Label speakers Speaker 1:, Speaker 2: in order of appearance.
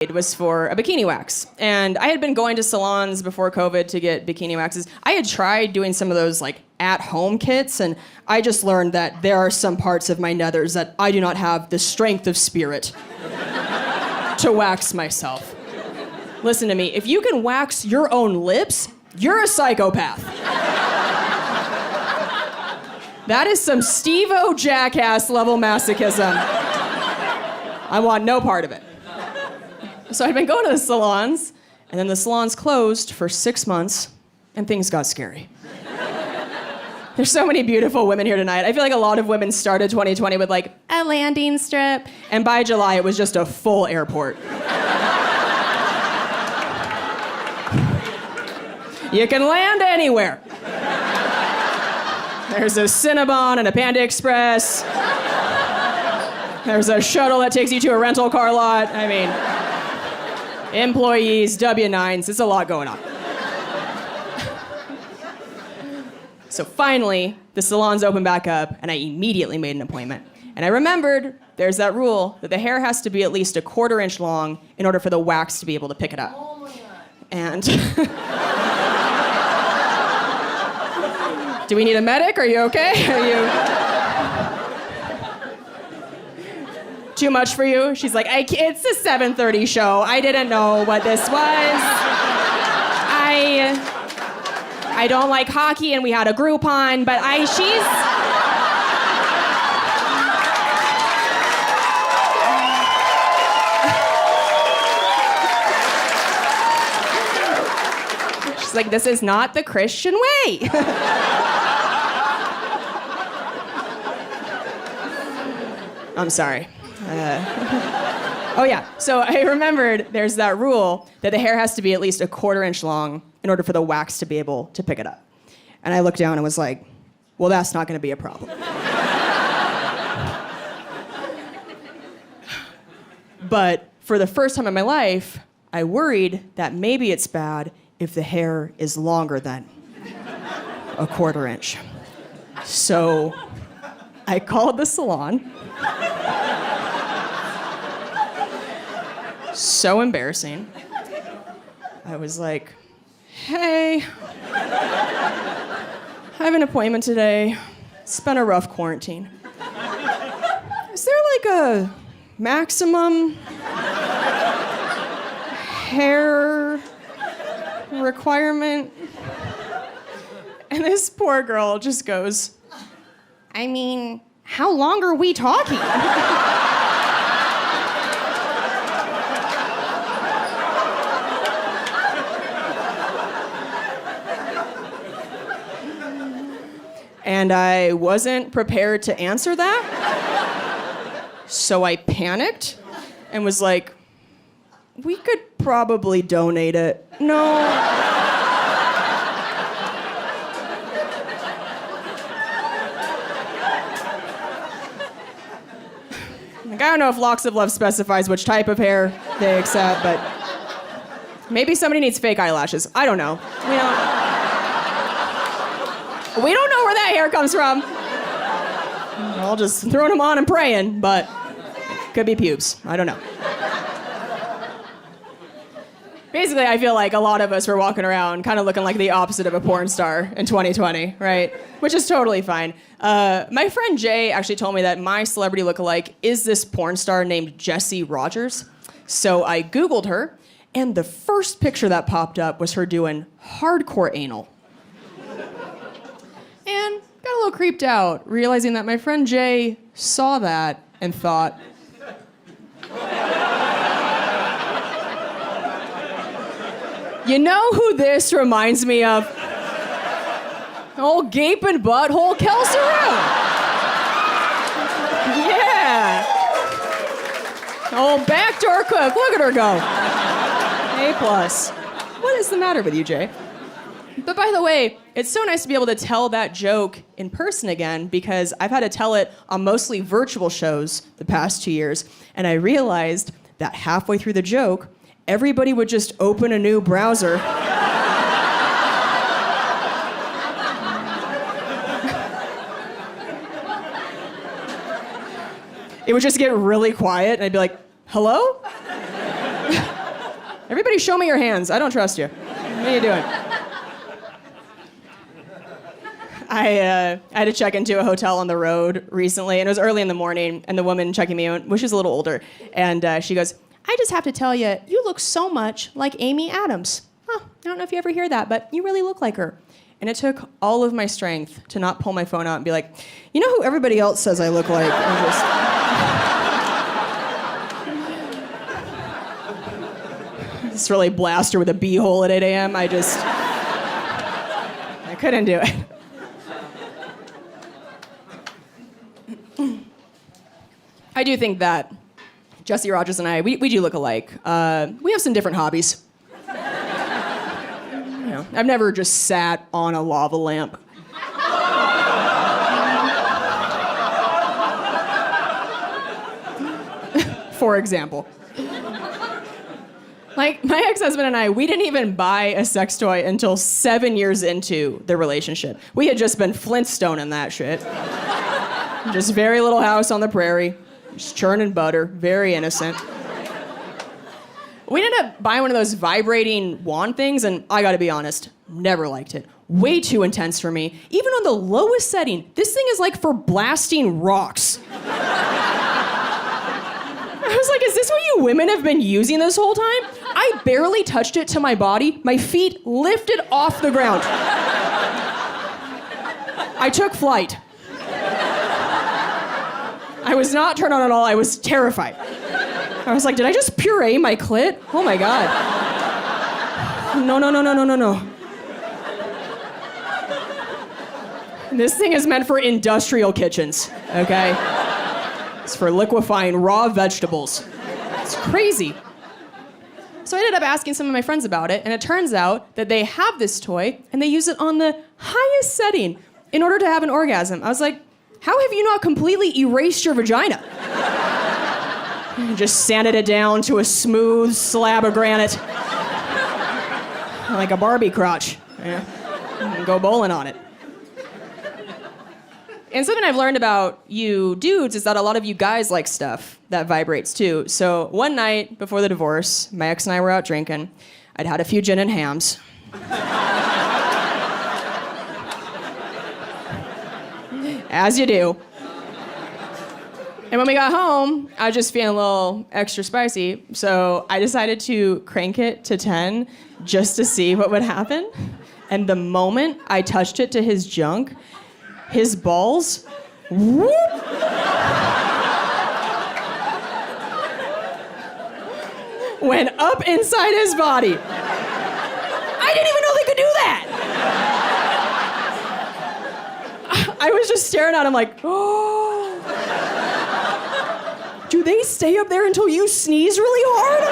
Speaker 1: It was for a bikini wax. And I had been going to salons before COVID to get bikini waxes. I had tried doing some of those like at-home kits, and I just learned that there are some parts of my nethers that I do not have the strength of spirit to wax myself. Listen to me, if you can wax your own lips, you're a psychopath. That is some Steve-O jackass level masochism. I want no part of it. So I'd been going to the salons, and then the salons closed for 6 months, and things got scary. There's so many beautiful women here tonight. I feel like a lot of women started 2020 with like a landing strip, and by July it was just a full airport. You can land anywhere. There's a Cinnabon and a Panda Express. There's a shuttle that takes you to a rental car lot. I mean, employees, W-9s, it's a lot going on. So finally, the salons opened back up, and I immediately made an appointment. And I remembered there's that rule that the hair has to be at least a 1/4 inch long in order for the wax to be able to pick it up. Oh my God. And do we need a medic? Are you okay? Are you too much for you? She's like, it's a 7:30 show. I didn't know what this was. I don't like hockey, and we had a Groupon, but she's like, this is not the Christian way. I'm sorry. Oh yeah, so I remembered there's that rule that the hair has to be at least a 1/4 inch long in order for the wax to be able to pick it up. And I looked down and was like, well, that's not gonna be a problem. But for the first time in my life, I worried that maybe it's bad if the hair is longer than a 1/4 inch. So I called the salon. So embarrassing. I was like, hey, I have an appointment today. It's been a rough quarantine. Is there like a maximum hair requirement? And this poor girl just goes, I mean, how long are we talking? And I wasn't prepared to answer that. So I panicked and was like, we could probably donate it. No. Like, I don't know if Locks of Love specifies which type of hair they accept, but maybe somebody needs fake eyelashes. I don't know. We don't know where that hair comes from. We're all just throwing them on and praying, but it could be pubes. I don't know. Basically, I feel like a lot of us were walking around kind of looking like the opposite of a porn star in 2020, right? Which is totally fine. My friend Jay actually told me that my celebrity lookalike is this porn star named Jessie Rogers. So I Googled her, and the first picture that popped up was her doing hardcore anal. And got a little creeped out, realizing that my friend Jay saw that and thought, you know who this reminds me of? Old gaping butthole Kelsey. Yeah. Old backdoor cook, look at her go. A+. What is the matter with you, Jay? But by the way, it's so nice to be able to tell that joke in person again, because I've had to tell it on mostly virtual shows the past 2 years, and I realized that halfway through the joke, everybody would just open a new browser. It would just get really quiet, and I'd be like, hello? Everybody show me your hands. I don't trust you. What are you doing? I had to check into a hotel on the road recently, and it was early in the morning, and the woman checking me in, well, she's a little older, and she goes, I just have to tell you, you look so much like Amy Adams. Huh, I don't know if you ever hear that, but you really look like her. And it took all of my strength to not pull my phone out and be like, you know who everybody else says I look like? And just really blast her with a bee-hole at 8 a.m. I couldn't do it. I do think that Jesse Rogers and I, we do look alike. We have some different hobbies. You know, I've never just sat on a lava lamp. For example. Like, my ex-husband and I, we didn't even buy a sex toy until 7 years into the relationship. We had just been Flintstoning that shit. Just very little house on the prairie, just churning butter, very innocent. We ended up buying one of those vibrating wand things, and I gotta be honest, never liked it. Way too intense for me. Even on the lowest setting, this thing is like for blasting rocks. I was like, is this what you women have been using this whole time? I barely touched it to my body. My feet lifted off the ground. I took flight. I was not turned on at all. I was terrified. I was like, did I just puree my clit? Oh my God. No. This thing is meant for industrial kitchens, okay? It's for liquefying raw vegetables. It's crazy. So I ended up asking some of my friends about it, and it turns out that they have this toy, and they use it on the highest setting in order to have an orgasm. I was like, how have you not completely erased your vagina? Just sanded it down to a smooth slab of granite. Like a Barbie crotch. Yeah. And go bowling on it. And something I've learned about you dudes is that a lot of you guys like stuff that vibrates too. So one night before the divorce, my ex and I were out drinking. I'd had a few gin and hams. As you do. And when we got home, I was just feeling a little extra spicy, so I decided to crank it to 10 just to see what would happen. And the moment I touched it to his junk, his balls, whoop, went up inside his body. I didn't even know they could do that. I was just staring at him like, oh. Do they stay up there until you sneeze really hard?